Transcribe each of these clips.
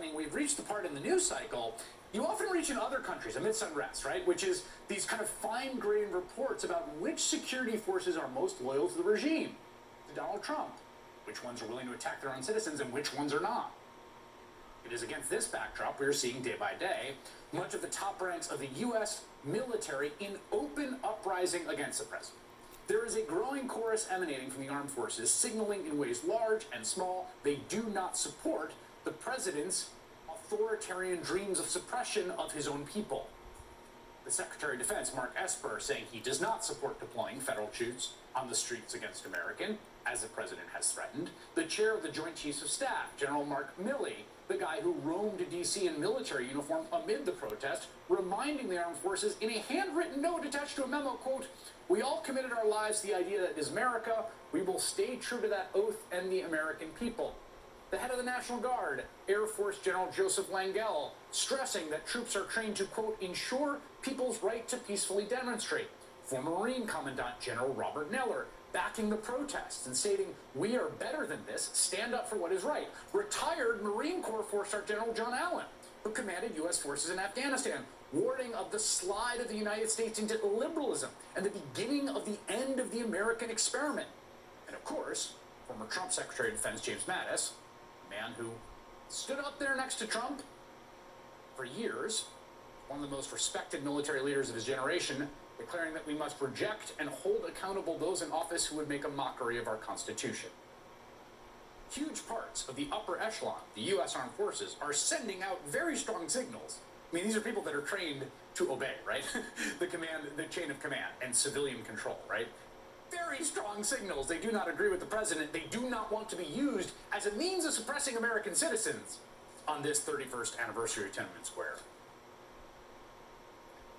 finding we've reached the part in the news cycle you often reach in other countries amidst unrest, right? Which is these kind of fine-grained reports about which security forces are most loyal to the regime, to Donald Trump, which ones are willing to attack their own citizens and which ones are not. It is against this backdrop we are seeing day by day much of the top ranks of the U.S. military in open uprising against the president. There is a growing chorus emanating from the armed forces signaling in ways large and small they do not support the president's authoritarian dreams of suppression of his own people. The Secretary of Defense, Mark Esper, saying he does not support deploying federal troops on the streets against Americans, as the president has threatened. The chair of the Joint Chiefs of Staff, General Mark Milley, the guy who roamed to D.C. in military uniform amid the protest, reminding the armed forces in a handwritten note attached to a memo, quote, "We all committed our lives to the idea that it is America. We will stay true to that oath and the American people." The head of the National Guard, Air Force General Joseph Langell, stressing that troops are trained to, quote, "ensure people's right to peacefully demonstrate." Former Marine Commandant General Robert Neller backing the protests and stating, "We are better than this, stand up for what is right." Retired Marine Corps Four-Star General John Allen, who commanded U.S. forces in Afghanistan, warning of the slide of the United States into liberalism and the beginning of the end of the American experiment. And of course, former Trump Secretary of Defense James Mattis, a man who stood up there next to Trump for years, one of the most respected military leaders of his generation, declaring that we must reject and hold accountable those in office who would make a mockery of our Constitution. Huge parts of the upper echelon, the U.S. Armed Forces, are sending out very strong signals. I mean, these are people that are trained to obey, right? the chain of command and civilian control, right? Very strong signals. They do not agree with the president. They do not want to be used as a means of suppressing American citizens on this 31st anniversary of Tiananmen Square.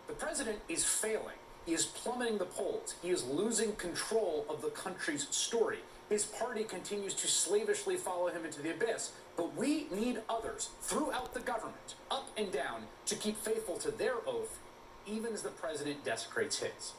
The president is failing. He is plummeting the polls. He is losing control of the country's story. His party continues to slavishly follow him into the abyss. But we need others throughout the government, up and down, to keep faithful to their oath, even as the president desecrates his.